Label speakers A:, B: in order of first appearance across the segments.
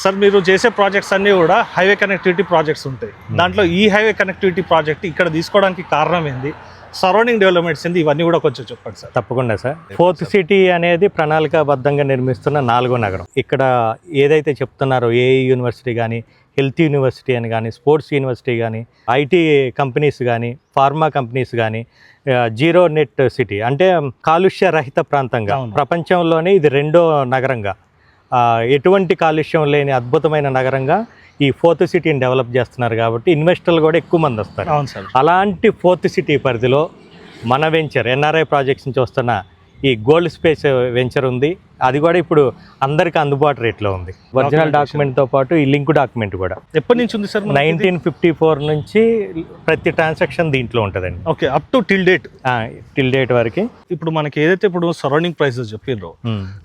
A: Sir మీరు చేసే projects అన్నీ కూడా హైవే కనెక్టివిటీ ప్రాజెక్ట్స్ ఉంటాయి. దాంట్లో ఈ హైవే కనెక్టివిటీ ప్రాజెక్ట్ ఇక్కడ తీసుకోవడానికి కారణం ఏంది, సరౌండింగ్ డెవలప్మెంట్స్ ఏంది, ఇవన్నీ కూడా కొంచెం చెప్పండి సార్.
B: తప్పకుండా సార్. ఫోర్త్ సిటీ అనేది ప్రణాళికాబద్ధంగా నిర్మిస్తున్న 4వ నగరం. ఇక్కడ ఏదైతే చెప్తున్నారో ఏఈ యూనివర్సిటీ కానీ, హెల్త్ యూనివర్సిటీ అని కానీ, స్పోర్ట్స్ యూనివర్సిటీ కానీ, ఐటీ కంపెనీస్ కానీ, ఫార్మా కంపెనీస్ కానీ, జీరో నెట్ సిటీ అంటే కాలుష్య రహిత ప్రాంతంగా ప్రపంచంలోనే ఇది 2వ నగరంగా, ఎటువంటి కాలుష్యం లేని అద్భుతమైన నగరంగా ఈ ఫోర్త్ సిటీని డెవలప్ చేస్తున్నారు. కాబట్టి ఇన్వెస్టర్లు కూడా ఎక్కువ మంది వస్తారు.
A: అవును సార్.
B: అలాంటి ఫోర్త్ సిటీ పరిధిలో మన వెంచర్ ఎన్ఆర్ఐ ప్రాజెక్ట్స్ నుంచి వస్తున్న ఈ గోల్డ్ స్పేస్ వెంచర్ ఉంది. అది కూడా ఇప్పుడు అందరికి అందుబాటు రేట్లో ఉంది. ఒరిజినల్ డాక్యుమెంట్తో పాటు ఈ లింక్ డాక్యుమెంట్ కూడా.
A: ఎప్పటి నుంచి ఉంది సార్?
B: 1954 నుంచి ప్రతి ట్రాన్సాక్షన్ దీంట్లో ఉంటుందండి.
A: Okay, up to till date
B: వరకు.
A: ఇప్పుడు మనకి ఏదైతే ఇప్పుడు సరౌండింగ్ ప్రైసెస్ చెప్పిర్రో,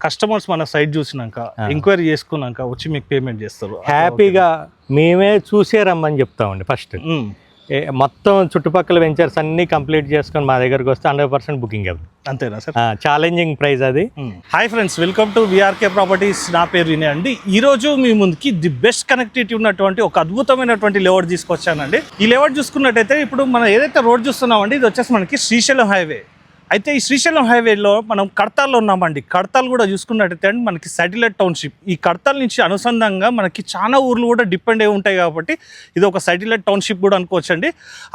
A: కస్టమర్స్ మన సైట్ చూసినాక ఎంక్వైరీ చేసుకున్నాక వచ్చి మీకు పేమెంట్ చేస్తారు.
B: హ్యాపీగా మేమే చూసే రమ్మని చెప్తామండి. ఫస్ట్ మొత్తం చుట్టుపక్కల వెంచర్స్ అన్ని కంప్లీట్ చేసుకొని మా దగ్గరకు వస్తే 100% బుకింగ్ అవుతుంది.
A: అంతేనా సార్?
B: ఛాలెంజింగ్ ప్రైస్ అది.
A: Hi friends, welcome to VRK properties. నా పేరు వినయ్ అండి. ఈరోజు మీ ముందుకి ది బెస్ట్ కనెక్టివిటీ ఉన్నటువంటి ఒక అద్భుతమైనటువంటి లేఅవుట్ తీసుకొచ్చానండి. ఈ లేఅవుట్ చూసుకున్నట్టయితే ఇప్పుడు మనం ఏదైతే రోడ్ చూస్తున్నామండి, ఇది వచ్చేసి మనకి శ్రీశైలం హైవే. అయితే ఈ శ్రీశైలం హైవేలో మనం కడతాల్లో ఉన్నామండి. కడతాలు కూడా చూసుకున్నట్టయితే మనకి శాటిలైట్ టౌన్షిప్. ఈ కడతాల నుంచి అనుసంధానంగా మనకి చాలా ఊర్లు కూడా డిపెండ్ అయి ఉంటాయి కాబట్టి ఇది ఒక శాటిలైట్ టౌన్షిప్ కూడా అనుకోవచ్చండి.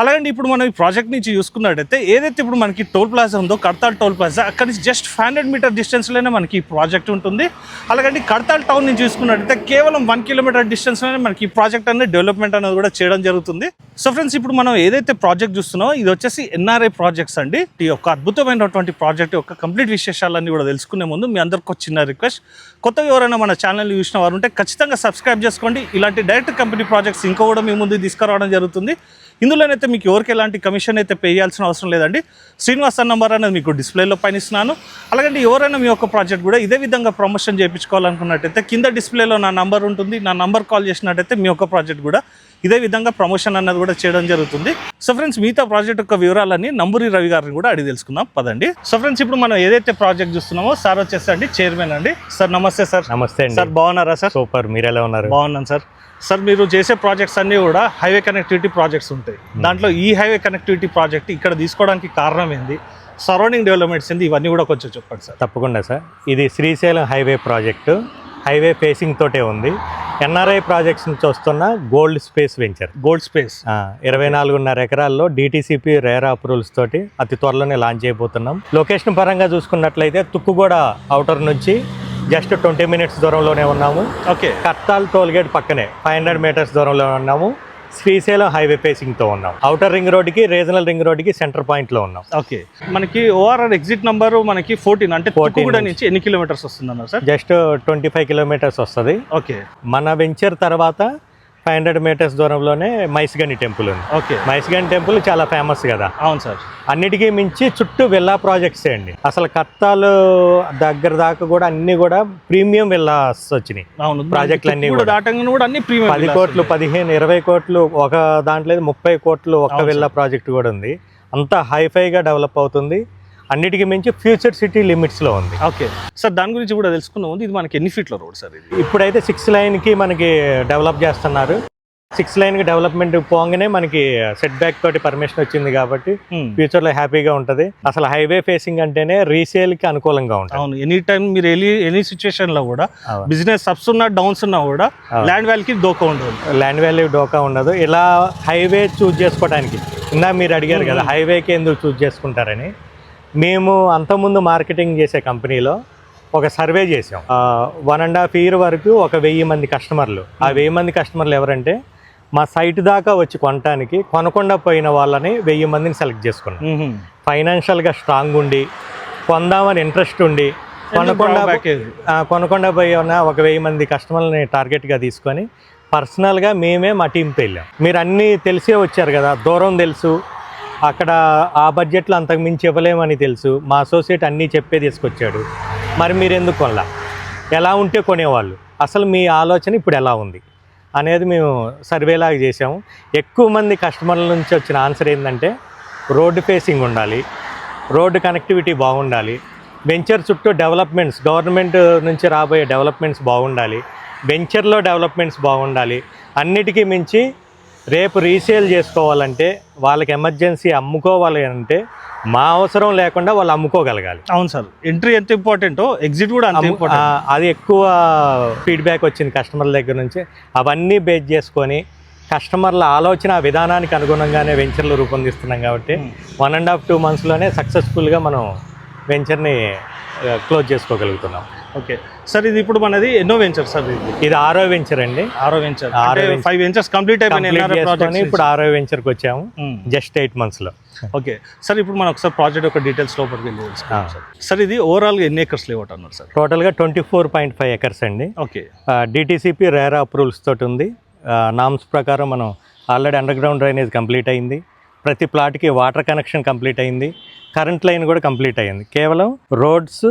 A: అలాగే ఇప్పుడు మనం ఈ ప్రాజెక్ట్ నుంచి చూసుకున్నట్టయితే ఏదైతే ఇప్పుడు మనకి టోల్ ప్లాజా ఉందో, కడతాల్ టోల్ ప్లాజా, అక్కడి నుంచి జస్ట్ 500 మీటర్ డిస్టెన్స్లోనే మనకి ఈ ప్రాజెక్ట్ ఉంటుంది. అలాగే కడతాల్ టౌన్ నుంచి చూసుకున్నట్టయితే కేవలం 1 కిలోమీటర్ డిస్టెన్స్లోనే మనకి ఈ ప్రాజెక్ట్ అనేది డెవలప్మెంట్ అనేది కూడా చేయడం జరుగుతుంది. సో ఫ్రెండ్స్, ఇప్పుడు మనం ఏదైతే ప్రాజెక్ట్ చూస్తున్నామో ఇది వచ్చేసి ఎన్ఆర్ఐ ప్రాజెక్ట్స్ అండి. ఈ యొక్క అద్భుతమైనటువంటి ప్రాజెక్ట్ యొక్క కంప్లీట్ విశేషాలన్నీ కూడా తెలుసుకునే ముందు మీ అందరికి ఒక చిన్న రిక్వెస్ట్. కొత్తగా ఎవరైనా మన ఛానల్ చూసిన వారు ఉంటే ఖచ్చితంగా సబ్స్క్రైబ్ చేసుకోండి. ఇలాంటి డైరెక్ట్ కంపెనీ ప్రాజెక్ట్స్ ఇంకా కూడా మీ ముందు తీసుకురావడం జరుగుతుంది. ఇందులోనైతే మీకు ఎవరికి ఎలాంటి కమిషన్ అయితే పే చేయాల్సిన అవసరం లేదండి. శ్రీనివాస్ నంబర్ అనేది మీకు డిస్ప్లేలో పైన ఇస్తున్నాను. అలాగే ఎవరైనా మీ యొక్క ప్రాజెక్ట్ కూడా ఇదే విధంగా ప్రమోషన్ చేయించుకోవాలనుకున్నట్టయితే కింద డిస్ప్లేలో నా నంబర్ ఉంటుంది. నా నంబర్ కాల్ చేసినట్టయితే మీ యొక్క ప్రాజెక్ట్ కూడా ఇదే విధంగా ప్రమోషన్ అన్నది కూడా చేయడం జరుగుతుంది. సో ఫ్రెండ్స్, మిగతా ప్రాజెక్ట్ యొక్క వివరాలన్నీ నంబూరి రవి గారిని కూడా అడిగి తెలుసుకుందాం పదండి. సో ఫ్రెండ్స్, ఇప్పుడు మనం ఏదైతే ప్రాజెక్ట్ చూస్తున్నామో సార్ వచ్చేసి అండి చైర్మన్ అండి. సార్ నమస్తే సార్.
B: నమస్తే అండి.
A: సార్ బాగున్నారా సార్?
B: సూపర్, మీరు ఎలా ఉన్నారు?
A: బాగున్నాను సార్. సార్ మీరు చేసే ప్రాజెక్ట్స్ అన్నీ కూడా హైవే కనెక్టివిటీ ప్రాజెక్ట్స్ ఉంటాయి. దాంట్లో ఈ హైవే కనెక్టివిటీ ప్రాజెక్ట్ ఇక్కడ తీసుకోవడానికి కారణం ఏంది, సరౌండింగ్ డెవలప్మెంట్స్ ఏంది, ఇవన్నీ కూడా కొంచెం చెప్పండి సార్.
B: తప్పకుండా సార్. ఇది Srisailam highway project, highway facing తోటే ఉంది. ఎన్ఆర్ఐ ప్రాజెక్ట్స్ నుంచి వస్తున్న gold space venture.
A: Gold space
B: 24.5 ఎకరాల్లో DTCP రేరా అప్రూవల్స్ తోటి అతి త్వరలోనే లాంచ్ చేయబోతున్నాం. లొకేషన్ పరంగా చూసుకున్నట్లయితే తుక్కుగూడ అవుటర్ నుంచి జస్ట్ 20 మినిట్స్ దూరంలోనే ఉన్నాము.
A: ఓకే.
B: కర్తాల్ టోల్గేట్ పక్కనే 500 మీటర్స్ దూరంలో ఉన్నాము. శ్రీశైలం హైవే ఫేసింగ్తో ఉన్నాం. అవుటర్ రింగ్ రోడ్కి, రీజనల్ రింగ్ రోడ్కి సెంటర్ పాయింట్లో ఉన్నాం.
A: ఓకే. మనకి ఓఆర్ఆర్ ఎగ్జిట్ నంబర్ మనకి 14 అంటే 14 నుంచి ఎన్ని కిలోమీటర్స్ వస్తుందన్నారు సార్?
B: జస్ట్ 25 కిలోమీటర్స్ వస్తుంది.
A: ఓకే.
B: మన వెంచర్ తర్వాత 500 మీటర్స్ దూరంలోనే మైస్గని టెంపుల్ ఉంది.
A: ఓకే.
B: మైస్గని టెంపుల్ చాలా ఫేమస్ కదా.
A: అవును సార్.
B: అన్నిటికీ మించి చుట్టూ విల్లా ప్రాజెక్ట్సే అండి. అసలు కత్తాలు దగ్గర దాకా కూడా అన్ని కూడా ప్రీమియం విల్లాస్ వచ్చినాయి.
A: అవును,
B: ప్రాజెక్టులు అన్ని కూడా 10 కోట్లు, 15, 20 కోట్లు ఒక దాంట్లో, 30 కోట్లు ఒక్క విల్లా ప్రాజెక్ట్ కూడా ఉంది. అంతా హైఫైగా డెవలప్ అవుతుంది. అన్నిటికీ మించి ఫ్యూచర్ సిటీ లిమిట్స్లో ఉంది.
A: ఓకే సార్, దాని గురించి కూడా తెలుసుకున్నాం. ఇది మనకి ఎన్ని ఫీట్ల రోడ్ సార్? ఇది
B: ఇప్పుడైతే 6 లైన్కి మనకి డెవలప్ చేస్తున్నారు. 6 లైన్కి డెవలప్మెంట్ పోగానే మనకి సెట్ బ్యాక్ తోటి పర్మిషన్ వచ్చింది కాబట్టి ఫ్యూచర్లో హ్యాపీగా ఉంటుంది. అసలు హైవే ఫేసింగ్ అంటేనే రీసేల్కి అనుకూలంగా ఉంటుంది.
A: అవును, ఎనీ టైం మీరు ఎనీ సిచ్యువేషన్లో కూడా బిజినెస్ అప్స్ ఉన్నా డౌన్స్ ఉన్నా కూడా ల్యాండ్ వాల్యూకి డోకా ఉండదు.
B: ల్యాండ్ వాల్యూ డోకా ఉండదు. ఇలా హైవే చూజ్ చేసుకోవడానికి ఇందా మీరు అడిగారు కదా హైవేకి ఎందుకు చూజ్ చేసుకుంటారని. మేము అంతకుముందు మార్కెటింగ్ చేసే కంపెనీలో ఒక సర్వే చేసాం. 1.5 year వరకు ఒక 1000 మంది కస్టమర్లు. ఆ 1000 మంది కస్టమర్లు ఎవరంటే మా సైట్ దాకా వచ్చి కొనడానికి కొనకుండా పోయిన వాళ్ళని 1000 మందిని సెలెక్ట్ చేసుకున్నాం. ఫైనాన్షియల్గా స్ట్రాంగ్ ఉండి కొందామని ఇంట్రెస్ట్ ఉండి కొనకుండా పోయిన ఒక 1000 మంది కస్టమర్లని టార్గెట్గా తీసుకొని పర్సనల్గా మేమే మా టీంతో వెళ్ళాం. మీరు అన్నీ తెలిసే వచ్చారు కదా, దూరం తెలుసు, అక్కడ ఆ బడ్జెట్లో అంతకు మించి ఇవ్వలేమని తెలుసు. మా అసోసియేట్ అన్నీ చెప్పే తీసుకొచ్చాడు. మరి మీరు ఎందుకు కొనలా, ఎలా ఉంటే కొనేవాళ్ళు, అసలు మీ ఆలోచన ఇప్పుడు ఎలా ఉంది అనేది మేము సర్వేలాగా చేసాము. ఎక్కువ మంది కస్టమర్ల నుంచి వచ్చిన ఆన్సర్ ఏంటంటే రోడ్డు ఫేసింగ్ ఉండాలి, రోడ్డు కనెక్టివిటీ బాగుండాలి, వెంచర్ చుట్టూ డెవలప్మెంట్స్, గవర్నమెంట్ నుంచి రాబోయే డెవలప్మెంట్స్ బాగుండాలి, వెంచర్లో డెవలప్మెంట్స్ బాగుండాలి. అన్నిటికీ మించి రేపు రీసేల్ చేసుకోవాలంటే, వాళ్ళకి ఎమర్జెన్సీ అమ్ముకోవాలి అంటే మా అవసరం లేకుండా వాళ్ళు అమ్ముకోగలగాలి.
A: అవును సార్, ఎంట్రీ ఎంత ఇంపార్టెంటో ఎగ్జిట్ కూడా అంత ఇంపార్టెంట్.
B: అది ఎక్కువ ఫీడ్బ్యాక్ వచ్చింది కస్టమర్ల దగ్గర నుంచి. అవన్నీ బేస్ చేసుకొని కస్టమర్ల ఆలోచన విధానానికి అనుగుణంగానే వెంచర్లు రూపొందిస్తున్నాం కాబట్టి 1.5-2 monthsలోనే సక్సెస్ఫుల్గా మనం వెంచర్ని క్లోజ్ చేసుకోగలుగుతున్నాం.
A: ఓకే సార్, ఇది ఇప్పుడు మనది ఎన్నో వెంచర్ సార్?
B: ఇది 6వ వెంచర్ అండి.
A: 6వ వెంచర్. 5 వెంచర్స్ కంప్లీట్ అయిపోయినాయి.
B: ఇప్పుడు 6వ వెంచర్కి వచ్చాము జస్ట్ 8 monthsలో.
A: ఓకే సార్, ఇప్పుడు మనం ఒకసారి ప్రాజెక్ట్ ఒక డీటెయిల్స్ లోపలికి వెళ్ళి సార్, ఇది ఓవరాల్గా ఎన్ని ఎకర్స్ లేఅవుట్ అన్నారు సార్?
B: టోటల్గా 24.5 acres అండి.
A: ఓకే,
B: డిటిసిపి రేరా అప్రూవల్స్ తోటి ఉంది. నామ్స్ ప్రకారం మనం already under ground drainage complete అయింది. ప్రతి ప్లాట్కి వాటర్ కనెక్షన్ కంప్లీట్ అయింది. కరెంట్ లైన్ కూడా కంప్లీట్ అయింది. కేవలం రోడ్స్,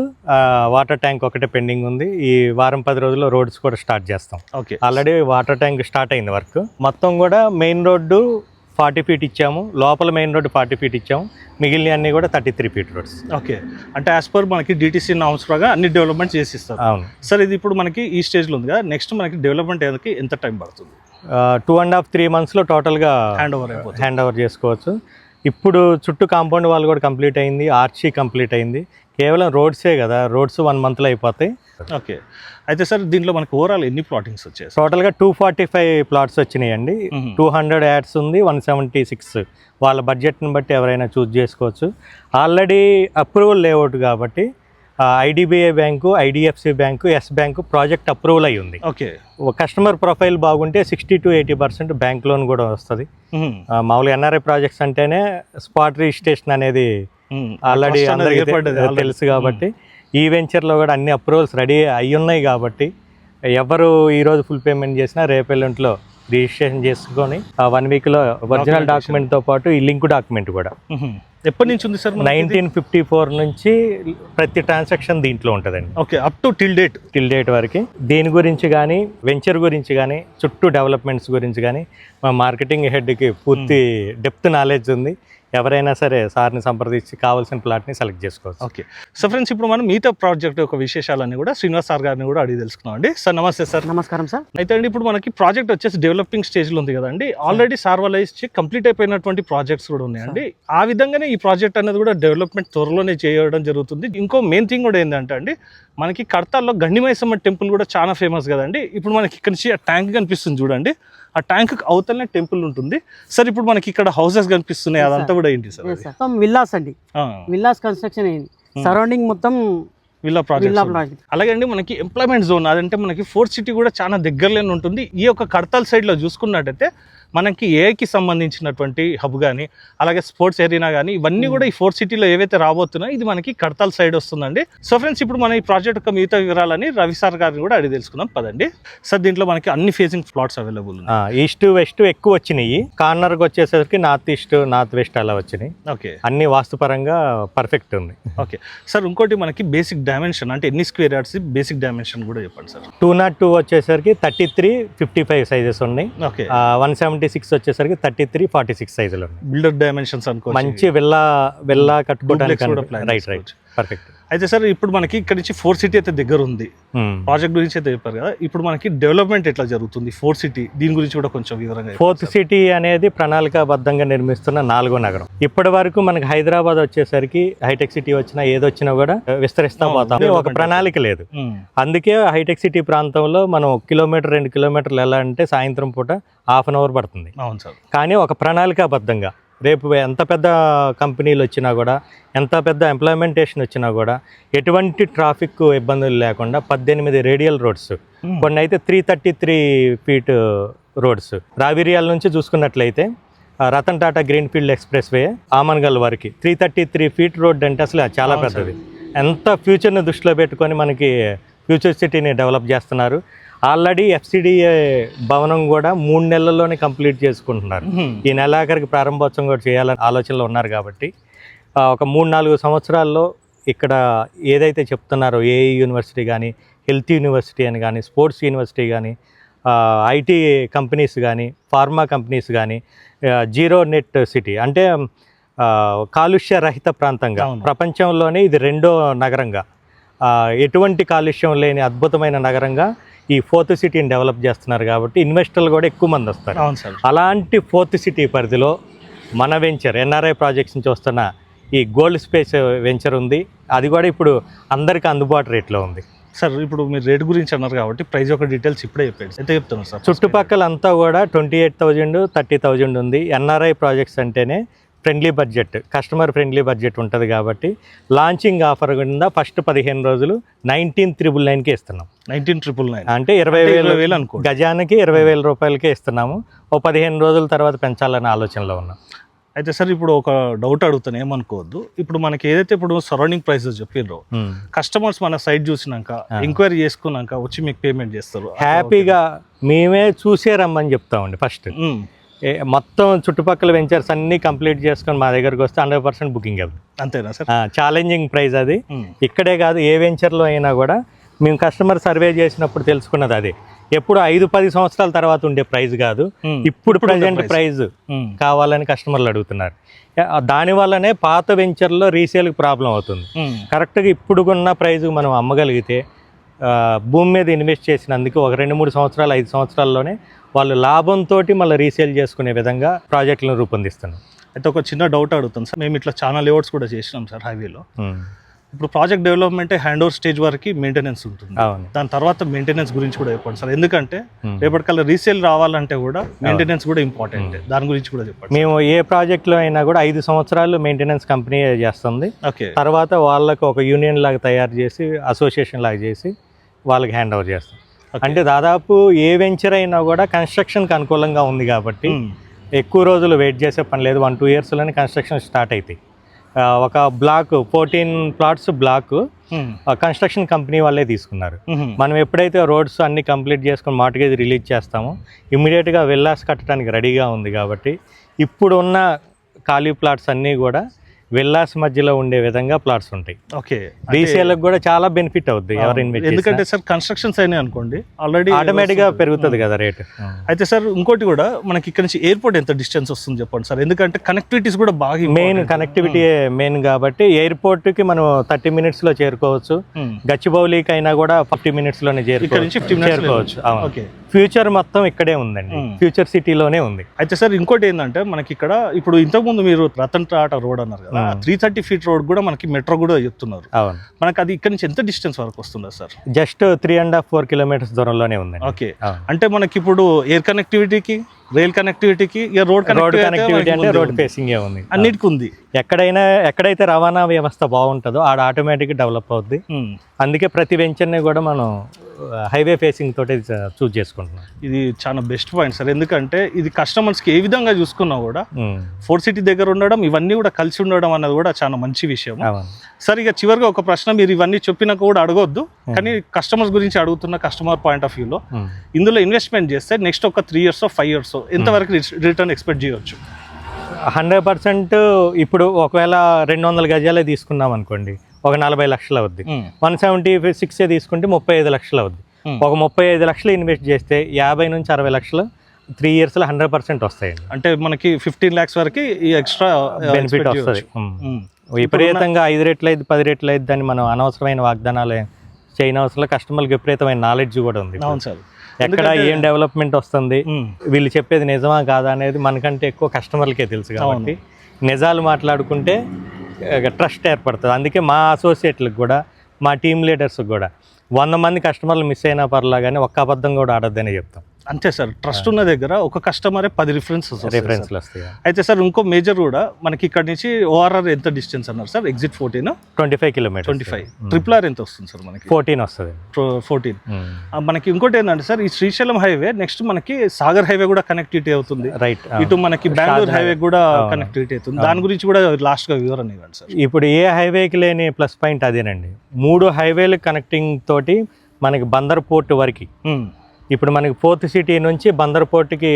B: వాటర్ ట్యాంక్ ఒకటే పెండింగ్ ఉంది. ఈ వారం 10 రోజుల్లో రోడ్స్ కూడా స్టార్ట్ చేస్తాం.
A: Okay,
B: already water tank start అయింది వర్క్. మొత్తం కూడా మెయిన్ రోడ్డు 40 feet ఇచ్చాము, లోపల మెయిన్ రోడ్డు 40 feet ఇచ్చాము, మిగిలిన అన్ని కూడా 33 feet రోడ్స్.
A: ఓకే, అంటే యాజ్ పర్ మనకి డిటిసి నామ్స్ ప్రకారం అన్ని డెవలప్మెంట్ చేసి ఇస్తారు.
B: అవును
A: సార్, ఇది ఇప్పుడు మనకి ఈ స్టేజ్లో ఉంది కదా, నెక్స్ట్ మనకి డెవలప్మెంట్ అయ్యేకి ఎంత టైం పడుతుంది?
B: 2.5-3 monthsలో టోటల్గా హ్యాండ్ ఓవర్ చేసుకోవచ్చు. ఇప్పుడు చుట్టూ కాంపౌండ్ వాల్ కూడా కంప్లీట్ అయింది, ఆర్చీ కంప్లీట్ అయింది. కేవలం రోడ్సే కదా, రోడ్స్ 1 monthలో అయిపోతాయి.
A: ఓకే, అయితే సార్ దీంట్లో మనకి ఓవరాల్ ఎన్ని ప్లాటింగ్స్ వచ్చాయి?
B: టోటల్గా 245 plots వచ్చినాయండి. 200 యాడ్స్ ఉంది, 176. వాళ్ళ బడ్జెట్ని బట్టి ఎవరైనా చూస్ చేసుకోవచ్చు. ఆల్రెడీ అప్రూవల్ లేఅవుట్ కాబట్టి IDBI bank, IDFC bank, Yes bank project approval అయి ఉంది.
A: ఓకే,
B: కస్టమర్ ప్రొఫైల్ బాగుంటే 60-80% బ్యాంక్ లోన్ కూడా వస్తుంది. మామూలుగా ఎన్ఆర్ఐ ప్రాజెక్ట్స్ అంటేనే స్పాట్ రిజిస్ట్రేషన్ అనేది ఆల్రెడీ అందరికీ తెలుసు కాబట్టి ఈ వెంచర్లో కూడా అన్ని అప్రూవల్స్ రెడీ అయి ఉన్నాయి కాబట్టి ఎవరు ఈరోజు ఫుల్ పేమెంట్ చేసినా రేపెల్లుంట్లో రిజిస్ట్రేషన్ చేసుకొని 1 weekలో ఒరిజినల్ డాక్యుమెంట్తో పాటు ఈ లింక్ డాక్యుమెంట్ కూడా.
A: ఎప్పటి నుంచి ఉంది సార్?
B: 1954 నుంచి ప్రతి ట్రాన్సాక్షన్ దీంట్లో ఉంటుందండి.
A: Okay, up to till date
B: వరకు. దీని గురించి కానీ, వెంచర్ గురించి కానీ, చుట్టూ డెవలప్మెంట్స్ గురించి కానీ మా మార్కెటింగ్ హెడ్కి పూర్తి డెప్త్ నాలెడ్జ్ ఉంది. ఎవరైనా సరే సార్ని సంప్రదించి కావాల్సిన ప్లాట్ని సెలెక్ట్ చేసుకోవచ్చు.
A: ఓకే, సో ఫ్రెండ్స్, ఇప్పుడు మనం మిగతా ప్రాజెక్ట్ యొక్క విశేషాలన్నీ కూడా శ్రీనివాస్ సార్ గారిని కూడా అడిగి తెలుసుకున్నాం అండి. సార్ నమస్తే సార్.
C: నమస్కారం సార్.
A: అయితే అండి, ఇప్పుడు మనకి ప్రాజెక్ట్ వచ్చేసి డెవలపింగ్ స్టేజ్లో ఉంది కదండి. ఆల్రెడీ సార్ వాళ్ళ ఇచ్చి కంప్లీట్ అయిపోయినటువంటి ప్రాజెక్ట్స్ కూడా ఉన్నాయండి. ఆ విధంగానే ఈ ప్రాజెక్ట్ అనేది కూడా డెవలప్మెంట్ త్వరలోనే చేయడం జరుగుతుంది. ఇంకో మెయిన్ థింగ్ కూడా ఏంటంటే అండి, మనకి కడతాల్లో గండిమైసమ్మ టెంపుల్ కూడా చాలా ఫేమస్ కదండి. ఇప్పుడు మనకి ఇక్కడ నుంచి ఆ ట్యాంక్ కనిపిస్తుంది చూడండి, ఆ ట్యాంక్ అవతలనే టెంపుల్ ఉంటుంది. సార్, ఇప్పుడు మనకి ఇక్కడ హౌసెస్ కనిపిస్తున్నాయి, అదంతా కూడా ఏంటి సార్?
C: మొత్తం విల్లాస్ అండి, విల్లాస్ కన్స్ట్రక్షన్ అయింది. సరౌండింగ్ మొత్తం
A: విల్లా ప్రాజెక్ట్. అలాగే అండి, మనకి ఎంప్లాయ్మెంట్ జోన్ అదంటే మనకి ఫోర్త్ సిటీ కూడా చాలా దగ్గరలోనే ఉంటుంది. ఈ యొక్క కడతాల్ సైడ్లో చూసుకున్నట్టయితే మనకి ఏఐకి సంబంధించినటువంటి హబ్ కానీ, అలాగే స్పోర్ట్స్ ఏరియా కానీ, ఇవన్నీ కూడా ఈ ఫోర్త్ సిటీలో ఏవైతే రాబోతున్నాయో ఇది మనకి కడతాల్ సైడ్ వస్తుందండి. సో ఫ్రెండ్స్, ఇప్పుడు మన ఈ ప్రాజెక్ట్ యొక్క మిగతా వివరాలని రవి సార్ గారిని కూడా అడిగి తెలుసుకుందాం పదండి. సార్, దీంట్లో మనకి అన్ని ఫేసింగ్ ప్లాట్స్ అవైలబుల్ ఉన్నాయి.
B: ఈస్ట్ వెస్ట్ ఎక్కువ వచ్చినాయి, కార్నర్కి వచ్చేసరికి నార్త్ ఈస్ట్ నార్త్ వెస్ట్ అలా వచ్చినాయి.
A: ఓకే,
B: అన్ని వాస్తుపరంగా పర్ఫెక్ట్ ఉంది.
A: ఓకే సార్, ఇంకోటి మనకి బేసిక్ డైమెన్షన్ అంటే ఎన్ని స్క్వేర్ యార్డ్స్ బేసిక్ డైమెన్షన్ కూడా చెప్పండి సార్.
B: 202 వచ్చేసరికి 33-55 సైజెస్ ఉన్నాయి.
A: ఓకే,
B: 176 వచ్చేసరికి 33-46 సైజులు ఉన్నాయి.
A: బిల్డర్ డైమెన్షన్స్ అనుకో,
B: మంచి విల్లా కట్టుకోవడానికి రైట్ పర్ఫెక్ట్.
A: అయితే సార్, ఇప్పుడు మనకి ఇక్కడ నుంచి ఫోర్త్ సిటీ అయితే దగ్గర ఉంది, ప్రాజెక్ట్ గురించి అయితే చెప్పారు కదా. ఇప్పుడు మనకి డెవలప్మెంట్ ఎట్లా జరుగుతుంది ఫోర్త్ సిటీ, దీని గురించి కూడా కొంచెం వివరంగా.
B: ఫోర్త్ సిటీ అనేది ప్రణాళికాబద్ధంగా నిర్మిస్తున్న 4వ నగరం. ఇప్పటి వరకు మనకి హైదరాబాద్ వచ్చేసరికి హైటెక్ సిటీ వచ్చినా ఏదొచ్చినా కూడా విస్తరిస్తా పోతాం, ఒక ప్రణాళిక లేదు. అందుకే హైటెక్ సిటీ ప్రాంతంలో మనం 1 కిలోమీటర్ 2 కిలోమీటర్లు వెళ్ళాలంటే సాయంత్రం పూట 1/2 hour పడుతుంది.
A: అవును సార్.
B: కానీ ఒక ప్రణాళికాబద్ధంగా రేపు ఎంత పెద్ద కంపెనీలు వచ్చినా కూడా, ఎంత పెద్ద ఎంప్లాయ్మెంటేషన్ వచ్చినా కూడా ఎటువంటి ట్రాఫిక్ ఇబ్బందులు లేకుండా 18 రేడియల్ రోడ్స్, కొన్ని అయితే 333 feet రోడ్స్. రావిరియాల నుంచి చూసుకున్నట్లయితే Ratan Tata greenfield expressway Amangal వరకు 333 feet రోడ్ అంటే అసలు చాలా పెద్దది. ఎంత ఫ్యూచర్ని దృష్టిలో పెట్టుకొని మనకి ఫ్యూచర్ సిటీని డెవలప్ చేస్తున్నారు. ఆల్రెడీ ఎఫ్సిడిఏ భవనం కూడా 3 నెలల్లోనే కంప్లీట్ చేసుకుంటున్నారు. ఈ నెలాఖరికి ప్రారంభోత్సవం కూడా చేయాలని ఆలోచనలో ఉన్నారు కాబట్టి ఒక 3-4 సంవత్సరాల్లో ఇక్కడ ఏదైతే చెప్తున్నారో ఏఈ యూనివర్సిటీ కానీ, హెల్త్ యూనివర్సిటీ అని కానీ, స్పోర్ట్స్ యూనివర్సిటీ కానీ, ఐటీ కంపెనీస్ కానీ, ఫార్మా కంపెనీస్ కానీ, జీరో నెట్ సిటీ అంటే కాలుష్య రహిత ప్రాంతంగా ప్రపంచంలోనే ఇది 2వ నగరంగా, ఎటువంటి కాలుష్యం లేని అద్భుతమైన నగరంగా ఈ ఫోర్త్ సిటీని డెవలప్ చేస్తున్నారు కాబట్టి ఇన్వెస్టర్లు కూడా ఎక్కువ మంది వస్తారు.
A: అవును సార్.
B: అలాంటి ఫోర్త్ సిటీ పరిధిలో మన వెంచర్ ఎన్ఆర్ఐ ప్రాజెక్ట్స్ నుంచి వస్తున్న ఈ గోల్డ్ స్పేస్ వెంచర్ ఉంది. అది కూడా ఇప్పుడు అందరికీ అందుబాటు రేట్లో ఉంది.
A: సార్ ఇప్పుడు మీరు రేట్ గురించి అన్నారు కాబట్టి ప్రైస్ యొక్క డీటెయిల్స్ ఇప్పుడే చెప్పండి. ఎంత చెప్తున్నారు సార్?
B: చుట్టుపక్కల అంతా కూడా 28,000 30,000 ఉంది. ఎన్ఆర్ఐ ప్రాజెక్ట్స్ అంటేనే friendly budget, customer friendly budget ఉంటుంది కాబట్టి లాంచింగ్ ఆఫర్ కింద ఫస్ట్ 15 రోజులు 19,999కి ఇస్తున్నాం.
A: 19,999
B: అంటే 20,000
A: అనుకో,
B: గజానికి 20,000 రూపాయలకే ఇస్తున్నాము. ఓ 15 రోజుల తర్వాత పెంచాలనే ఆలోచనలో ఉన్నాం.
A: అయితే సార్ ఇప్పుడు ఒక డౌట్ అడుగుతాను, ఏమనుకోవద్దు. ఇప్పుడు మనకి ఏదైతే ఇప్పుడు సరౌండింగ్ ప్రైసెస్ చెప్పిర్రో కస్టమర్స్ మన సైట్ చూసినాక ఎంక్వైరీ చేసుకున్నాక వచ్చి మీకు పేమెంట్ చేస్తారు,
B: హ్యాపీగా మేమే చూసే రమ్మని చెప్తామండి. ఫస్ట్ మొత్తం చుట్టుపక్కల వెంచర్స్ అన్ని కంప్లీట్ చేసుకొని మా దగ్గరకు వస్తే 100% బుకింగ్ అవుతుంది.
A: అంతేనా సార్?
B: ఛాలెంజింగ్ ప్రైస్ అది. ఇక్కడే కాదు, ఏ వెంచర్లో అయినా కూడా మేము కస్టమర్ సర్వే చేసినప్పుడు తెలుసుకున్నది అదే. ఎప్పుడు 5-10 సంవత్సరాల తర్వాత ఉండే ప్రైస్ కాదు, ఇప్పుడు ప్రజెంట్ ప్రైస్ కావాలని కస్టమర్లు అడుగుతున్నారు. దానివల్లనే పాత వెంచర్లో రీసేల్కి ప్రాబ్లం అవుతుంది. కరెక్ట్గా ఇప్పుడున్న ప్రైస్ మనం అమ్మగలిగితే భూమి మీద ఇన్వెస్ట్ చేసినందుకు ఒక 2-3 సంవత్సరాలు 5 సంవత్సరాల్లోనే వాళ్ళు లాభంతో మళ్ళీ రీసేల్ చేసుకునే విధంగా ప్రాజెక్టులను రూపొందిస్తున్నాం.
A: అయితే ఒక చిన్న డౌట్ అడుగుతాను సార్. మేము ఇట్లా చాలా లేఅవుట్స్ కూడా చేసినాం సార్ హైవేలో. ఇప్పుడు project development hand over stage వరకు మెయింటెనెన్స్ ఉంటుంది. దాని తర్వాత మెయింటెనెన్స్ గురించి కూడా చెప్పండి సార్. ఎందుకంటే రేపటికల్లా రీసేల్ రావాలంటే కూడా మెయింటెనెన్స్ కూడా ఇంపార్టెంట్. దాని గురించి కూడా చెప్పండి.
B: మేము ఏ ప్రాజెక్ట్లో అయినా కూడా 5 సంవత్సరాలు మెయింటెనెన్స్ కంపెనీ చేస్తుంది.
A: ఓకే.
B: తర్వాత వాళ్ళకు ఒక యూనియన్ లాగా తయారు చేసి, అసోసియేషన్ లాగా చేసి వాళ్ళకి హ్యాండ్ ఓవర్ చేస్తాం. అంటే దాదాపు ఏ వెంచర్ అయినా కూడా కన్స్ట్రక్షన్కి అనుకూలంగా ఉంది కాబట్టి ఎక్కువ రోజులు వెయిట్ చేసే పని లేదు. 1-2 ఇయర్స్లోనే కన్స్ట్రక్షన్ స్టార్ట్ అవుతాయి. ఒక block 14 plots block construction company వాళ్ళే తీసుకున్నారు. మనం ఎప్పుడైతే రోడ్స్ అన్ని కంప్లీట్ చేసుకొని మార్ట్గేజ్ రిలీజ్ చేస్తామో ఇమ్మీడియట్గా విల్లాస్ కట్టడానికి రెడీగా ఉంది. కాబట్టి ఇప్పుడు ఉన్న ఖాళీ ప్లాట్స్ అన్నీ కూడా విల్లాస్ మధ్యలో ఉండే విధంగా ప్లాట్స్ ఉంటాయి.
A: ఓకే.
B: రీసేల్కి కూడా చాలా బెనిఫిట్ అవుద్ది ఎవరు ఇన్వెస్ట్.
A: ఎందుకంటే సార్ కన్స్ట్రక్షన్స్ అయినాయి అనుకోండి ఆల్రెడీ
B: ఆటోమేటిక్గా పెరుగుతుంది కదా రేట్.
A: అయితే సార్ ఇంకోటి కూడా మనకి ఇక్కడ నుంచి ఎయిర్పోర్ట్ ఎంత డిస్టెన్స్ వస్తుంది చెప్పండి సార్? ఎందుకంటే కనెక్టివిటీస్ కూడా బాగా
B: మెయిన్, కనెక్టివిటీ మెయిన్ కాబట్టి ఎయిర్పోర్ట్కి మనం 30 minutesలో చేరుకోవచ్చు. గచ్చిబౌలికి అయినా కూడా 50 minutesలోనే చేరుకోవచ్చు. ఫ్యూచర్ మొత్తం ఇక్కడే ఉందండి, ఫ్యూచర్ సిటీలోనే ఉంది.
A: అయితే సార్ ఇంకోటి ఏంటంటే మనకి ఇక్కడ ఇప్పుడు ఇంతకుముందు మీరు రతన్ టాటా రోడ్ అన్నారు కదా, 330 feet రోడ్ కూడా మనకి మెట్రో కూడా చెప్తున్నారు.
B: అవును.
A: మనకి అది ఇక్కడ నుంచి ఎంత డిస్టెన్స్ వరకు వస్తుందా సార్?
B: జస్ట్ 3.5-4 kilometers దూరంలోనే ఉందండి.
A: ఓకే. అంటే మనకి ఇప్పుడు ఎయిర్ కనెక్టివిటీకి, రైల్ కనెక్టివిటీకి, రోడ్
B: కనెక్టివిటీ అంటే రోడ్ ఫేసింగ్ ఉంది,
A: అన్నిటికీ ఉంది.
B: ఎక్కడైతే రవాణా వ్యవస్థ బాగుంటుందో ఆడ ఆటోమేటిక్గా డెవలప్ అవుద్ది. అందుకే ప్రతి వెంచర్ని కూడా మనం హైవే ఫేసింగ్ తోటి చూస్ చేసుకుంటున్నాం.
A: ఇది చాలా బెస్ట్ పాయింట్ సార్. ఎందుకంటే ఇది కస్టమర్స్కి ఏ విధంగా చూసుకున్నా కూడా ఫోర్త్ సిటీ దగ్గర ఉండడం, ఇవన్నీ కూడా కలిసి ఉండడం అన్నది కూడా చాలా మంచి విషయం. సార్ ఇక చివరిగా ఒక ప్రశ్న, మీరు ఇవన్నీ చెప్పినాక కూడా అడగొద్దు కానీ కస్టమర్స్ గురించి అడుగుతున్న, కస్టమర్ పాయింట్ ఆఫ్ వ్యూలో ఇందులో ఇన్వెస్ట్మెంట్ చేస్తే నెక్స్ట్ ఒక 3 years 5 years ఎంతవరకు రిటర్న్ ఎక్స్పెక్ట్ చేయవచ్చు?
B: 100% ఇప్పుడు ఒకవేళ 200 గజాలే తీసుకున్నాం అనుకోండి, ఒక 40 లక్షలు అవుద్ది. 176 తీసుకుంటే 35 లక్షలు అవుద్ది. ఒక 35 లక్షలు ఇన్వెస్ట్ చేస్తే 50 నుంచి 60 లక్షలు 3 yearsలో 100% వస్తాయండి.
A: అంటే మనకి 15 lakhs వరకు ఈ ఎక్స్ట్రా
B: బెనిఫిట్ వస్తుంది. విపరీతంగా 5 రెట్లు అయింది 10 రెట్లు అయింది దాన్ని మనం అనవసరమైన వాగ్దానాలు చేయనవసరం. కస్టమర్కి విపరీతమైన నాలెడ్జ్ కూడా ఉంది.
A: అవును సార్.
B: ఎక్కడ ఏం డెవలప్మెంట్ వస్తుంది, వీళ్ళు చెప్పేది నిజమా కాదా అనేది మనకంటే ఎక్కువ కస్టమర్లకే తెలుసు. కాబట్టి నిజాలు మాట్లాడుకుంటే ట్రస్ట్ ఏర్పడుతుంది. అందుకే మా అసోసియేట్లకు కూడా, మా టీమ్ లీడర్స్కి కూడా 100 మంది కస్టమర్లు మిస్ అయినా పర్లా కానీ ఒక్క అబద్ధం కూడా ఆడొద్దని చెప్తాం.
A: అంతే సార్. ట్రస్ట్ ఉన్న దగ్గర ఒక కస్టమరే 10 రిఫరెన్స్లు
B: వస్తాయి.
A: అయితే సార్ ఇంకో మేజర్ కూడా మనకి ఇక్కడ నుంచి ORR ఎంత డిస్టెన్స్ అన్నారు సార్? Exit 14
B: 25 kilometers.
A: 25. RRR ఎంత వస్తుంది సార్ మనకి?
B: 14 వస్తుంది.
A: 14. మనకి ఇంకోటి ఏంటంటే సార్, ఈ శ్రీశైలం హైవే నెక్స్ట్ మనకి సాగర్ హైవే కూడా కనెక్టివిటీ అవుతుంది.
B: రైట్.
A: ఇటు మనకి బెంగళూరు హైవే కూడా కనెక్టివిటీ అవుతుంది. దాని గురించి కూడా లాస్ట్ గా వివరణ ఇవ్వండి సార్.
B: ఇప్పుడు ఏ హైవేకి లేని ప్లస్ పాయింట్ అదేనండి. 3 హైవేలు కనెక్టింగ్ తోటి మనకి బందర్ పోర్ట్ వరకు. ఇప్పుడు మనకి ఫోర్త్ సిటీ నుంచి బందర్ పోర్ట్కి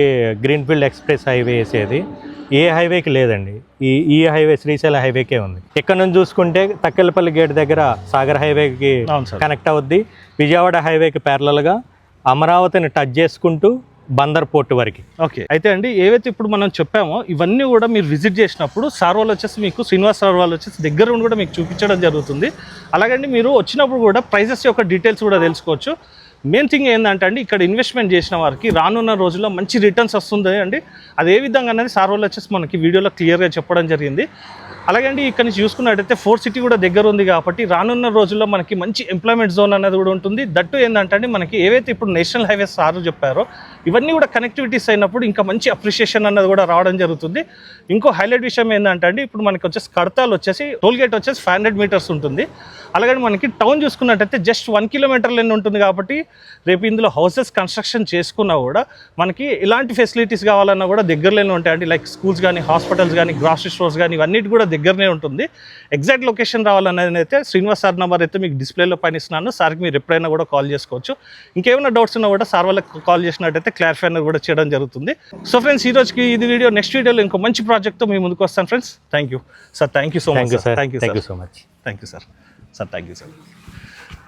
B: గ్రీన్ఫీల్డ్ ఎక్స్ప్రెస్ హైవే వేసేది ఏ హైవేకి లేదండి. ఈ హైవే శ్రీశైలం హైవేకే ఉంది. ఇక్కడ నుంచి చూసుకుంటే తక్కెలపల్లి గేట్ దగ్గర సాగర్ హైవేకి కనెక్ట్ అవుద్ది. విజయవాడ హైవేకి ప్యారలల్గా అమరావతిని టచ్ చేసుకుంటూ బందర్ పోర్ట్ వరకు.
A: ఓకే. అయితే అండి ఏవైతే ఇప్పుడు మనం చెప్పామో ఇవన్నీ కూడా మీరు విజిట్ చేసినప్పుడు సార్ వాళ్ళు వచ్చేసి మీకు, శ్రీనివాస్ సార్ వాళ్ళు వచ్చేసి దగ్గర ఉండి కూడా మీకు చూపించడం జరుగుతుంది. అలాగండి మీరు వచ్చినప్పుడు కూడా ప్రైజెస్ యొక్క డీటెయిల్స్ కూడా తెలుసుకోవచ్చు. మెయిన్ థింగ్ ఏంటంటే అండి ఇక్కడ ఇన్వెస్ట్మెంట్ చేసిన వారికి రానున్న రోజుల్లో మంచి రిటర్న్స్ వస్తుంది అండి. అది ఏ విధంగా అనేది సార్ వాళ్ళు వచ్చేసి మనకి వీడియోలో క్లియర్గా చెప్పడం జరిగింది. అలాగే అండి ఇక్కడ నుంచి చూసుకున్నట్టయితే 4 సిటీ కూడా దగ్గర ఉంది కాబట్టి రానున్న రోజుల్లో మనకి మంచి ఎంప్లాయ్మెంట్ జోన్ అనేది కూడా ఉంటుంది. దట్టు ఏంటంటే అండి మనకి ఏవైతే ఇప్పుడు నేషనల్ హైవేస్ సార్ చెప్పారో ఇవన్నీ కూడా కనెక్టివిటీస్ అయినప్పుడు ఇంకా మంచి అప్రిషియేషన్ అన్నది కూడా రావడం జరుగుతుంది. ఇంకో హైలైట్ విషయం ఏంటంటే అండి ఇప్పుడు మనకి వచ్చేసి కడతాలు వచ్చేసి టోల్ గేట్ వచ్చేసి 500 మీటర్స్ ఉంటుంది. అలాగే మనకి టౌన్ చూసుకున్నట్టయితే జస్ట్ 1 కిలోమీటర్ లెన్ ఉంటుంది కాబట్టి రేపు ఇందులో హౌసెస్ కన్స్ట్రక్షన్ చేసుకున్నా కూడా మనకి ఇలాంటి ఫెసిలిటీస్ కావాలన్నా కూడా దగ్గరలోనే ఉంటాయండి. లైక్ స్కూల్స్ కానీ, హాస్పిటల్స్ కానీ, గ్రాసరీ స్టోర్స్ కానీ ఇవన్నిటి కూడా దగ్గరనే ఉంటుంది. ఎగ్జాక్ట్ లొకేషన్ రావాలనేది అయితే శ్రీనివాస్ సార్ నెంబర్ అయితే మీకు డిస్ప్లేలో పైన ఇస్తున్నాను. సార్కి మీరు ఎప్పుడైనా కూడా కాల్ చేసుకోవచ్చు. ఇంకేమైనా డౌట్స్ ఉన్నా కూడా సార్ వాళ్ళకి కాల్ చేసినట్టయితే క్లారిఫై అనేది కూడా చేయడం జరుగుతుంది. సో ఫ్రెండ్స్ ఈ రోజుకి ఇది వీడియో. నెక్స్ట్ వీడియోలో ఇంకో మంచి ప్రాజెక్ట్తో మీ ముందుకు వస్తాను friends. Thank you sir. Thank you so much.
B: Thank you so much.
A: Thank you sir. Sir thank you sir.